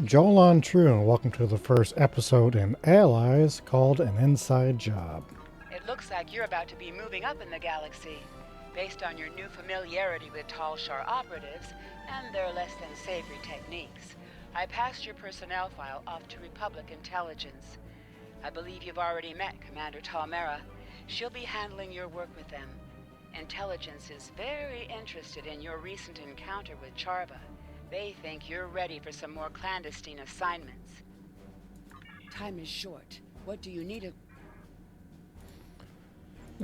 Jolan True, and welcome to the first episode in Allies called An Inside Job. It looks like you're about to be moving up in the galaxy, based on your new familiarity with Tal Shar operatives and their less-than-savory techniques. I passed your personnel file off to Republic Intelligence. I believe you've already met Commander Talmera. She'll be handling your work with them. Intelligence is very interested in your recent encounter with Charva. They think you're ready for some more clandestine assignments. Time is short. What do you need?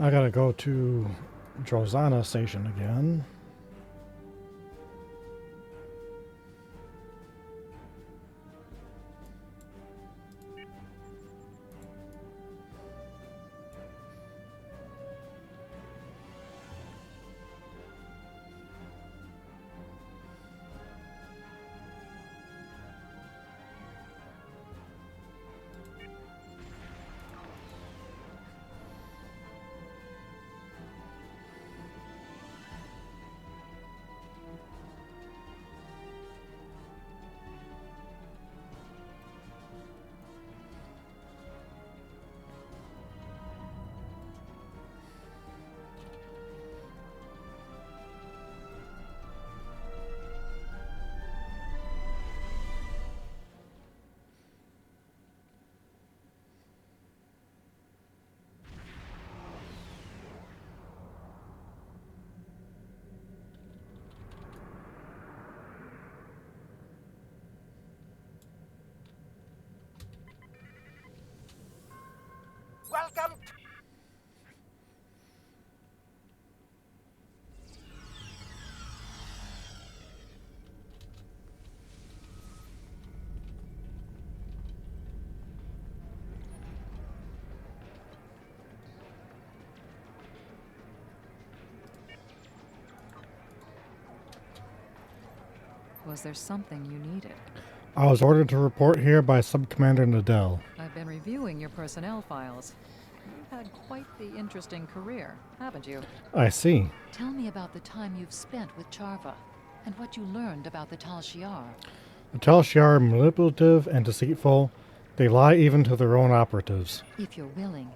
I gotta go to Drozana Station again. Welcome. Was there something you needed? I was ordered to report here by Sub-Commander Nadell. I've been reviewing your personnel files. You've had quite the interesting career, haven't you? I see. Tell me about the time you've spent with Charva, and what you learned about the Tal Shiar. The Telshi are manipulative and deceitful. They lie even to their own operatives. If you're willing,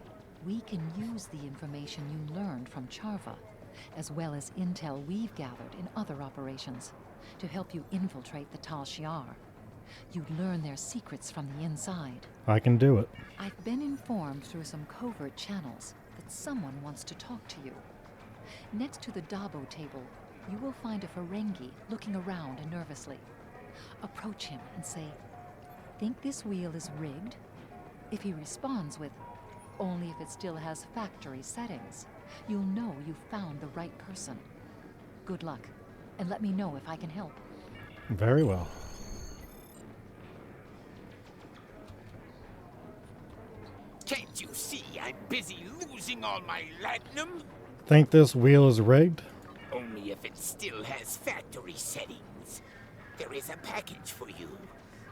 we can use the information you learned from Charva, as well as intel we've gathered in other operations, to help you infiltrate the Tal Shiar. You'd learn their secrets from the inside. I can do it. I've been informed through some covert channels that someone wants to talk to you. Next to the Dabo table, you will find a Ferengi looking around nervously. Approach him and say, "Think this wheel is rigged?" If he responds with, "Only if it still has factory settings," you'll know you've found the right person. Good luck, and let me know if I can help. Very well. Can't you see I'm busy losing all my latinum? Think this wheel is rigged? Only if it still has factory settings. There is a package for you.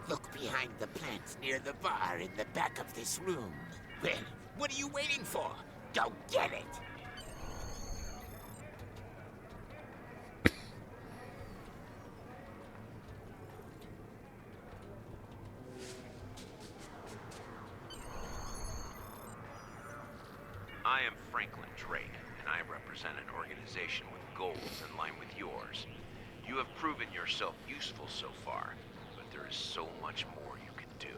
Look behind the plant near the bar in the back of this room. Well, what are you waiting for? Go get it! I am Franklin Drake, and I represent an organization with goals in line with yours. You have proven yourself useful so far, but there is so much more you can do.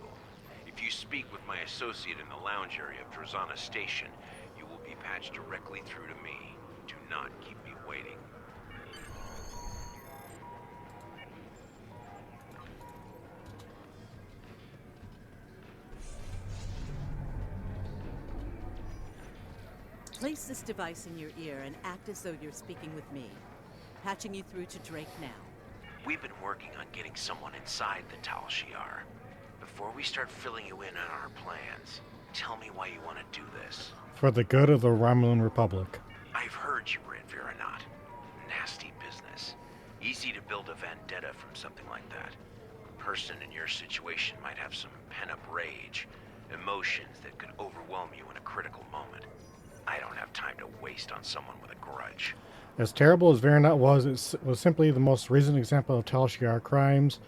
If you speak with my associate in the lounge area of Drozana Station, you will be patched directly through to me. Do not keep me waiting. Place this device in your ear and act as though you're speaking with me. Patching you through to Drake now. We've been working on getting someone inside the Tal Shiar. Before we start filling you in on our plans, tell me why you want to do this. For the good of the Romulan Republic. I've heard you were in Veronat. Nasty business. Easy to build a vendetta from something like that. A person in your situation might have some pent-up rage, emotions that could overwhelm you in a critical moment. I don't have time to waste on someone with a grudge. As terrible as Veronat was, it was simply the most recent example of Tal Shiar crimes.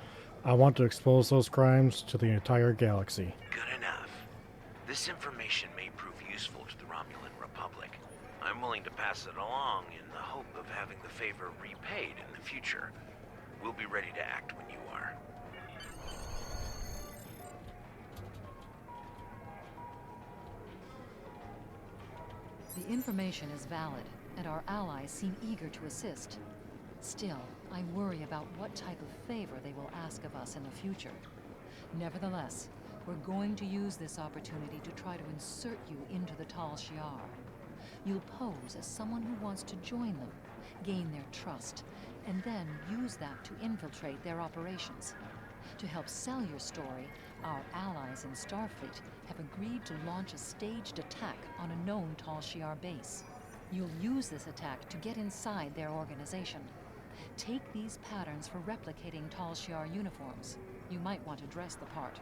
I want to expose those crimes to the entire galaxy. Good enough. This information may prove useful to the Romulan Republic. I'm willing to pass it along in the hope of having the favor repaid in the future. We'll be ready to act when you are. The information is valid, and our allies seem eager to assist. Still, I worry about what type of favor they will ask of us in the future. Nevertheless, we're going to use this opportunity to try to insert you into the Tal Shiar. You'll pose as someone who wants to join them, gain their trust, and then use that to infiltrate their operations. To help sell your story, our allies in Starfleet have agreed to launch a staged attack on a known Tal Shiar base. You'll use this attack to get inside their organization. Take these patterns for replicating Tal Shiar uniforms. You might want to dress the part.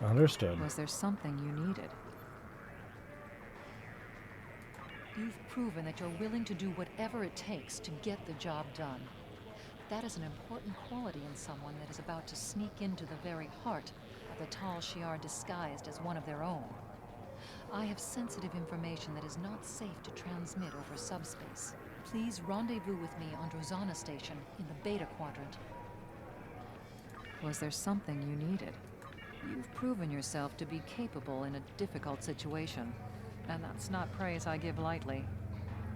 Understood. Was there something you needed? You've proven that you're willing to do whatever it takes to get the job done. That is an important quality in someone that is about to sneak into the very heart of the Tal Shiar disguised as one of their own. I have sensitive information that is not safe to transmit over subspace. Please rendezvous with me on Drozana Station in the Beta Quadrant. Was there something you needed? You've proven yourself to be capable in a difficult situation, and that's not praise I give lightly.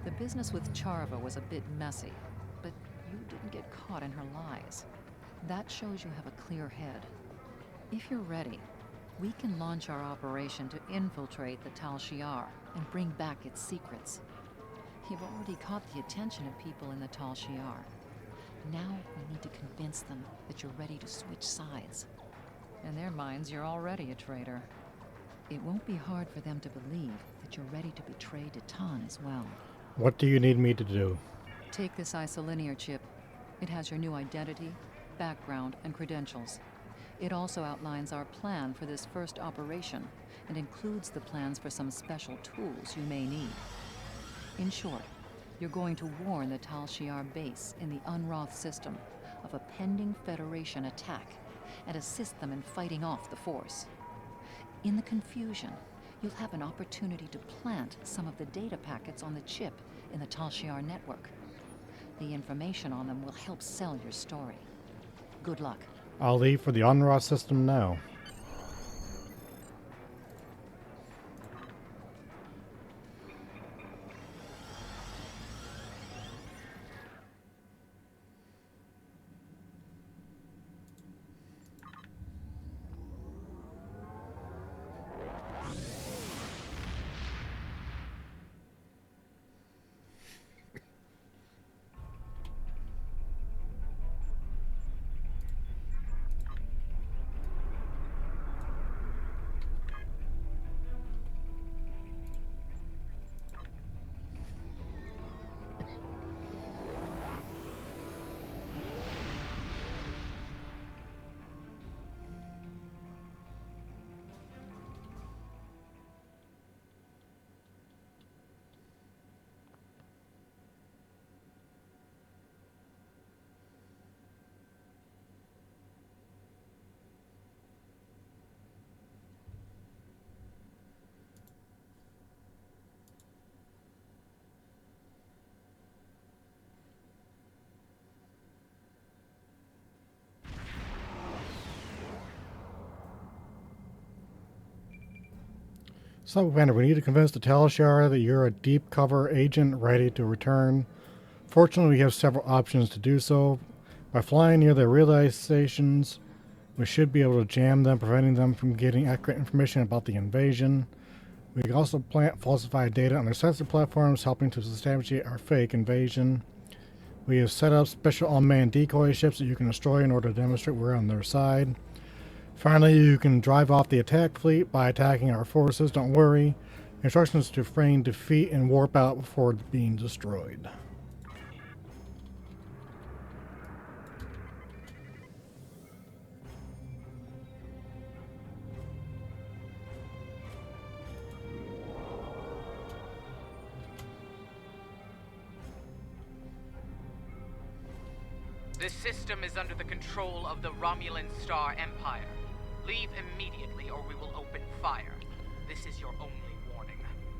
The business with Charva was a bit messy, but you didn't get caught in her lies. That shows you have a clear head. If you're ready, we can launch our operation to infiltrate the Tal Shiar and bring back its secrets. You've already caught the attention of people in the Tal Shiar. Now we need to convince them that you're ready to switch sides. In their minds, you're already a traitor. It won't be hard for them to believe that you're ready to betray Detan as well. What do you need me to do? Take this isolinear chip. It has your new identity, background, and credentials. It also outlines our plan for this first operation and includes the plans for some special tools you may need. In short, you're going to warn the Tal Shiar base in the Unroth system of a pending Federation attack and assist them in fighting off the Force. In the confusion, you'll have an opportunity to plant some of the data packets on the chip in the Tal Shiar network. The information on them will help sell your story. Good luck. I'll leave for the Onra system now. So, Commander, we need to convince the Tal Shiar that you're a deep cover agent ready to return. Fortunately, we have several options to do so. By flying near their relay stations, we should be able to jam them, preventing them from getting accurate information about the invasion. We can also plant falsified data on their sensor platforms, helping to substantiate our fake invasion. We have set up special unmanned decoy ships that you can destroy in order to demonstrate we're on their side. Finally, you can drive off the attack fleet by attacking our forces. Don't worry. Instructions to feign defeat and warp out before being destroyed. This system is under the control of the Romulan Star Empire. Leave immediately or we will open fire. This is your only warning.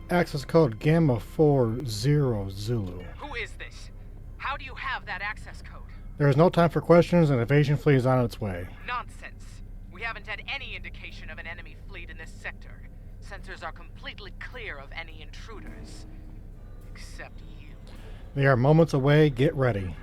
Access code Gamma 40 Zulu. Who is this? How do you have that access code? There is no time for questions, and invasion fleet is on its way. Nonsense. We haven't had any indication of an enemy fleet in this sector. Sensors are completely clear of any intruders. Except you. They are moments away. Get ready.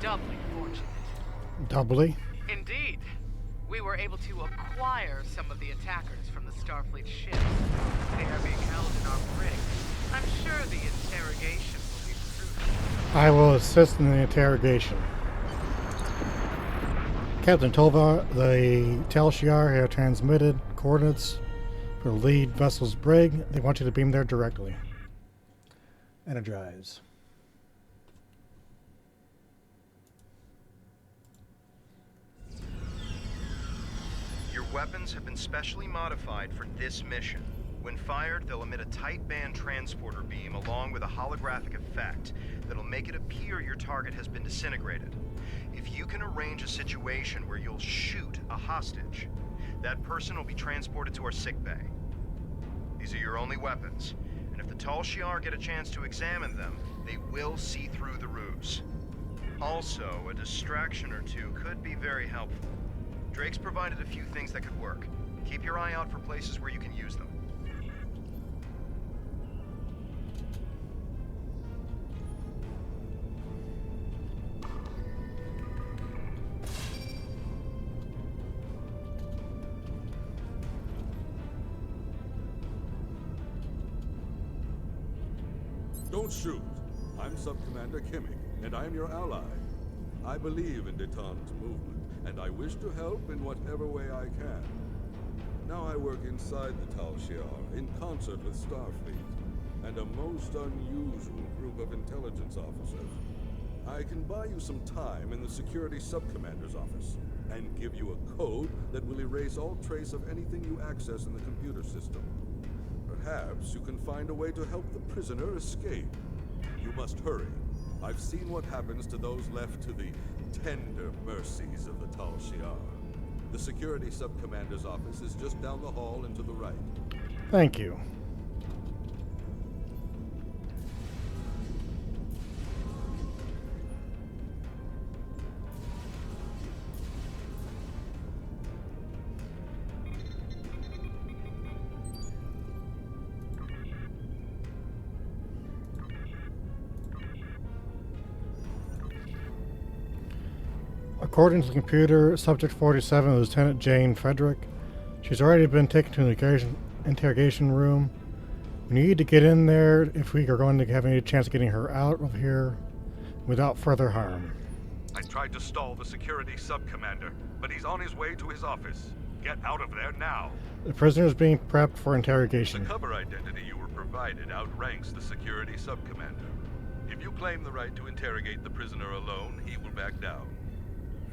doubly fortunate. Doubly? Indeed. We were able to acquire some of the attackers from the Starfleet ships. They are being held in our brig. I'm sure the interrogation will be fruitful. I will assist in the interrogation. Captain Tova, the Tal Shiar have transmitted coordinates for the lead vessel's brig. They want you to beam there directly. Energize. Your weapons have been specially modified for this mission. When fired, they'll emit a tight band transporter beam along with a holographic effect that'll make it appear your target has been disintegrated. If you can arrange a situation where you'll shoot a hostage, that person will be transported to our sickbay. These are your only weapons, and if the Tal Shiar get a chance to examine them, they will see through the ruse. Also, a distraction or two could be very helpful. Drake's provided a few things that could work. Keep your eye out for places where you can use them. Don't shoot. I'm Sub-Commander Kimmich, and I am your ally. I believe in Detan's movement, and I wish to help in whatever way I can. Now I work inside the Tal Shiar, in concert with Starfleet, and a most unusual group of intelligence officers. I can buy you some time in the Security Sub-Commander's office, and give you a code that will erase all trace of anything you access in the computer system. Perhaps you can find a way to help the prisoner escape. You must hurry. I've seen what happens to those left to the tender mercies of the Tal Shiar. The Security Sub-Commander's office is just down the hall and to the right. Thank you. According to the computer, Subject 47 is Lieutenant Jane Frederick. She's already been taken to the interrogation room. We need to get in there if we are going to have any chance of getting her out of here without further harm. I tried to stall the security sub-commander, but he's on his way to his office. Get out of there now. The prisoner is being prepped for interrogation. The cover identity you were provided outranks the security sub-commander. If you claim the right to interrogate the prisoner alone, he will back down.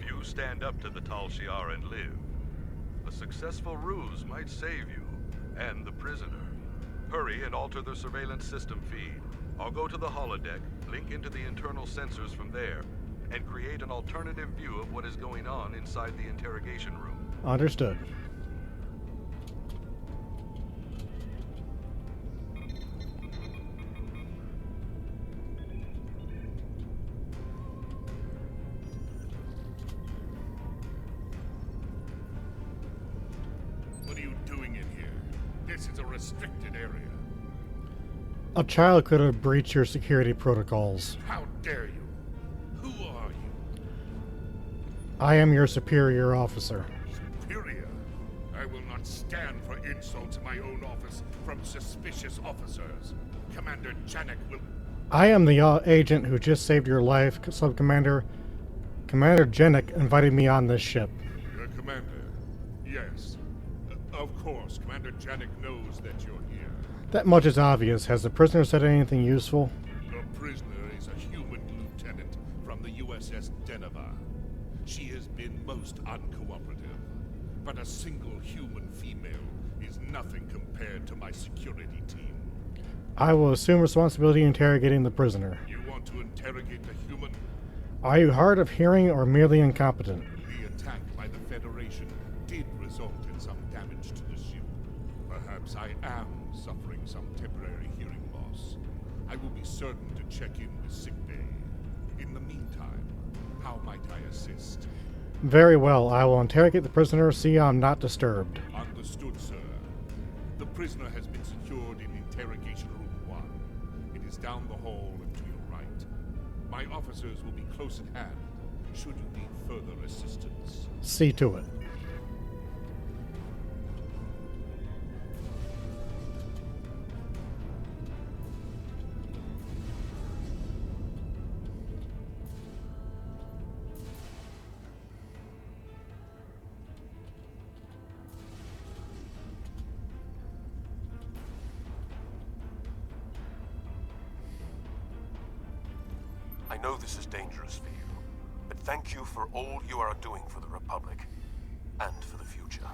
You stand up to the Tal Shiar and live. A successful ruse might save you, and the prisoner. Hurry and alter the surveillance system feed. I'll go to the holodeck, link into the internal sensors from there, and create an alternative view of what is going on inside the interrogation room. Understood. This is a restricted area. A child could have breached your security protocols. How dare you? Who are you? I am your superior officer. Superior? I will not stand for insults in my own office from suspicious officers. Commander Janek will... I am the agent who just saved your life, Sub-Commander. Commander Janek invited me on this ship. Your commander? Yes. Of course, Commander Janek knows that you're here. That much is obvious. Has the prisoner said anything useful? The prisoner is a human lieutenant from the USS Deneva. She has been most uncooperative, but a single human female is nothing compared to my security team. I will assume responsibility in interrogating the prisoner. You want to interrogate the human? Are you hard of hearing or merely incompetent? The attack by the Federation did result in some damage to the ship. Perhaps I am suffering some temporary hearing loss. I will be certain to check in with sickbay. In the meantime, how might I assist? Very well. I will interrogate the prisoner, see I'm not disturbed. Understood, sir. The prisoner has been secured in Interrogation Room 1. It is down the hall and to your right. My officers will be close at hand should you need further assistance. See to it. I know this is dangerous for you, but thank you for all you are doing for the Republic, and for the future.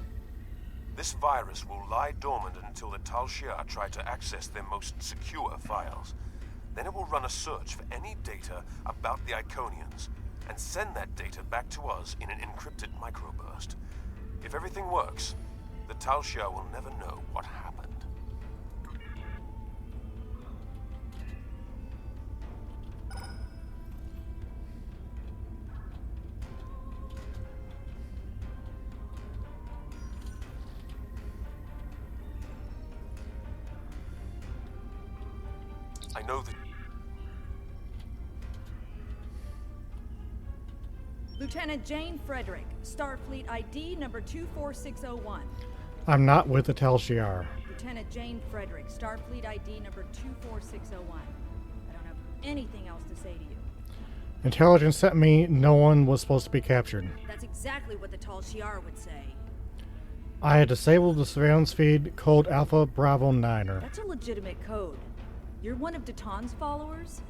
This virus will lie dormant until the Tal Shiar try to access their most secure files. Then it will run a search for any data about the Iconians, and send that data back to us in an encrypted microburst. If everything works, the Tal Shiar will never know what happened. I know that... Lieutenant Jane Frederick, Starfleet ID number 24601. I'm not with the Tal Shiar. Lieutenant Jane Frederick, Starfleet ID number 24601. I don't have anything else to say to you. Intelligence sent me. No one was supposed to be captured. That's exactly what the Tal Shiar would say. I had disabled the surveillance feed, code Alpha Bravo 9er. That's a legitimate code. You're one of Daton's followers?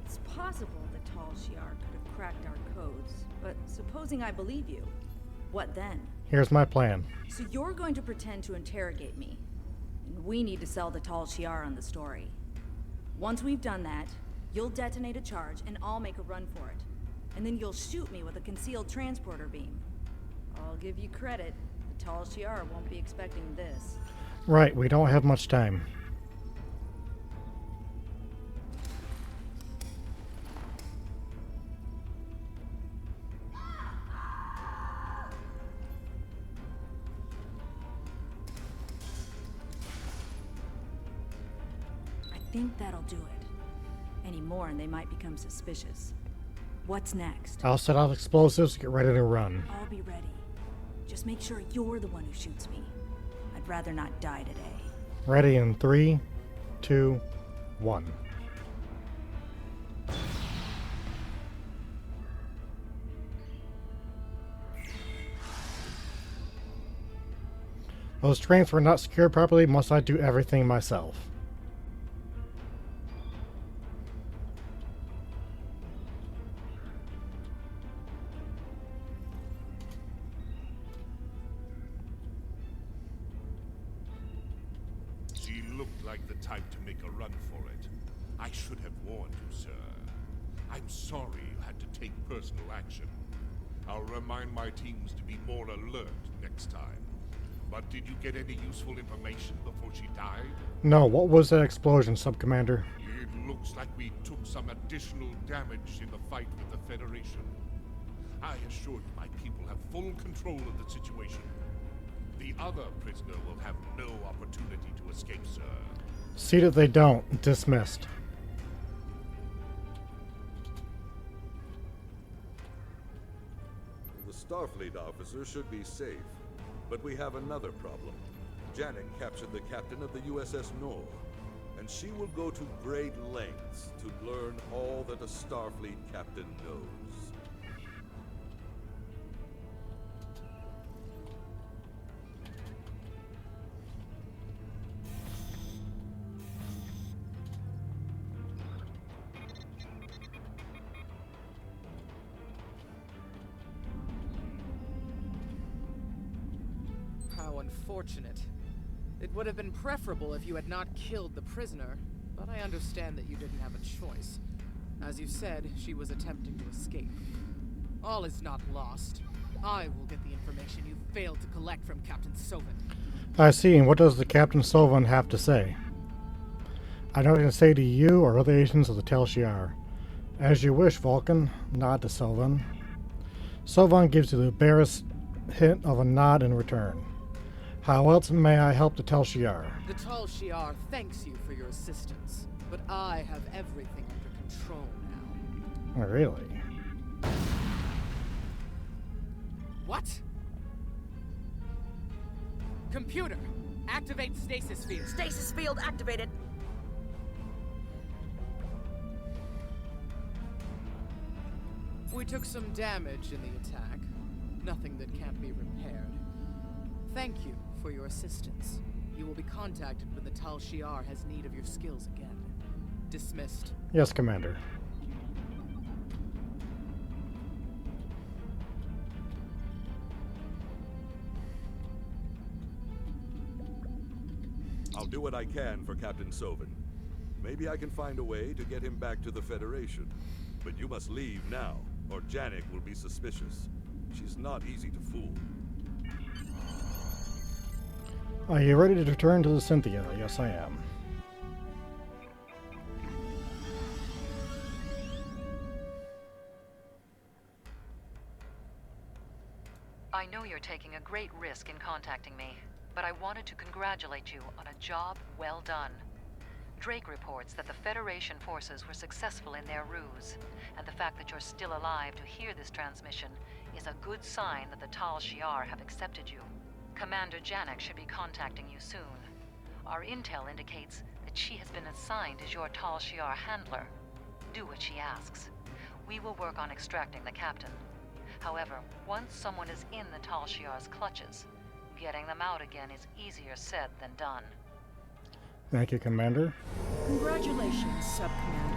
It's possible the Tal Shiar could have cracked our codes, but supposing I believe you, what then? Here's my plan. So you're going to pretend to interrogate me, and we need to sell the Tal Shiar on the story. Once we've done that, you'll detonate a charge and I'll make a run for it. And then you'll shoot me with a concealed transporter beam. I'll give you credit, the Tal Shiar won't be expecting this. Right, we don't have much time. I think that'll do it. Any more and they might become suspicious. What's next? I'll set off explosives, get ready to run. I'll be ready. Just make sure you're the one who shoots me. I'd rather not die today. Ready in 3, 2, 1. Those trains were not secured properly. Must I do everything myself? She looked like the type to make a run for it. I should have warned you, sir. I'm sorry you had to take personal action. I'll remind my teams to be more alert next time. But did you get any useful information before she died? No, what was that explosion, Sub-Commander? It looks like we took some additional damage in the fight with the Federation. I assure you my people have full control of the situation. The other prisoner will have no opportunity to escape, sir. See that they don't. Dismissed. The Starfleet officer should be safe, but we have another problem. Janet captured the captain of the USS Nor, and she will go to great lengths to learn all that a Starfleet captain knows. How unfortunate. It would have been preferable if you had not killed the prisoner, but I understand that you didn't have a choice. As you said, she was attempting to escape. All is not lost. I will get the information you failed to collect from Captain Sovan. I see, and what does the Captain Sovan have to say? I know what to say to you or other agents of the Tal Shiar. As you wish, Vulcan. Nod to Sovan. Sovan gives you the barest hint of a nod in return. How else may I help the Tal Shiar? The Tal Shiar thanks you for your assistance, but I have everything under control now. Oh, really? What? Computer, activate stasis field. Stasis field activated. We took some damage in the attack. Nothing that can't be repaired. Thank you for your assistance. You will be contacted when the Tal Shiar has need of your skills again. Dismissed. Yes, Commander. I'll do what I can for Captain Sovin. Maybe I can find a way to get him back to the Federation. But you must leave now, or Janek will be suspicious. She's not easy to fool. Are you ready to return to the Cynthia? Yes, I am. I know you're taking a great risk in contacting me, but I wanted to congratulate you on a job well done. Drake reports that the Federation forces were successful in their ruse, and the fact that you're still alive to hear this transmission is a good sign that the Tal Shiar have accepted you. Commander Janek should be contacting you soon. Our intel indicates that she has been assigned as your Tal Shiar handler. Do what she asks. We will work on extracting the captain. However, once someone is in the Tal Shiar's clutches, getting them out again is easier said than done. Thank you, Commander. Congratulations, Sub-Commander.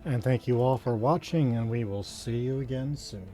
And thank you all for watching, and we will see you again soon.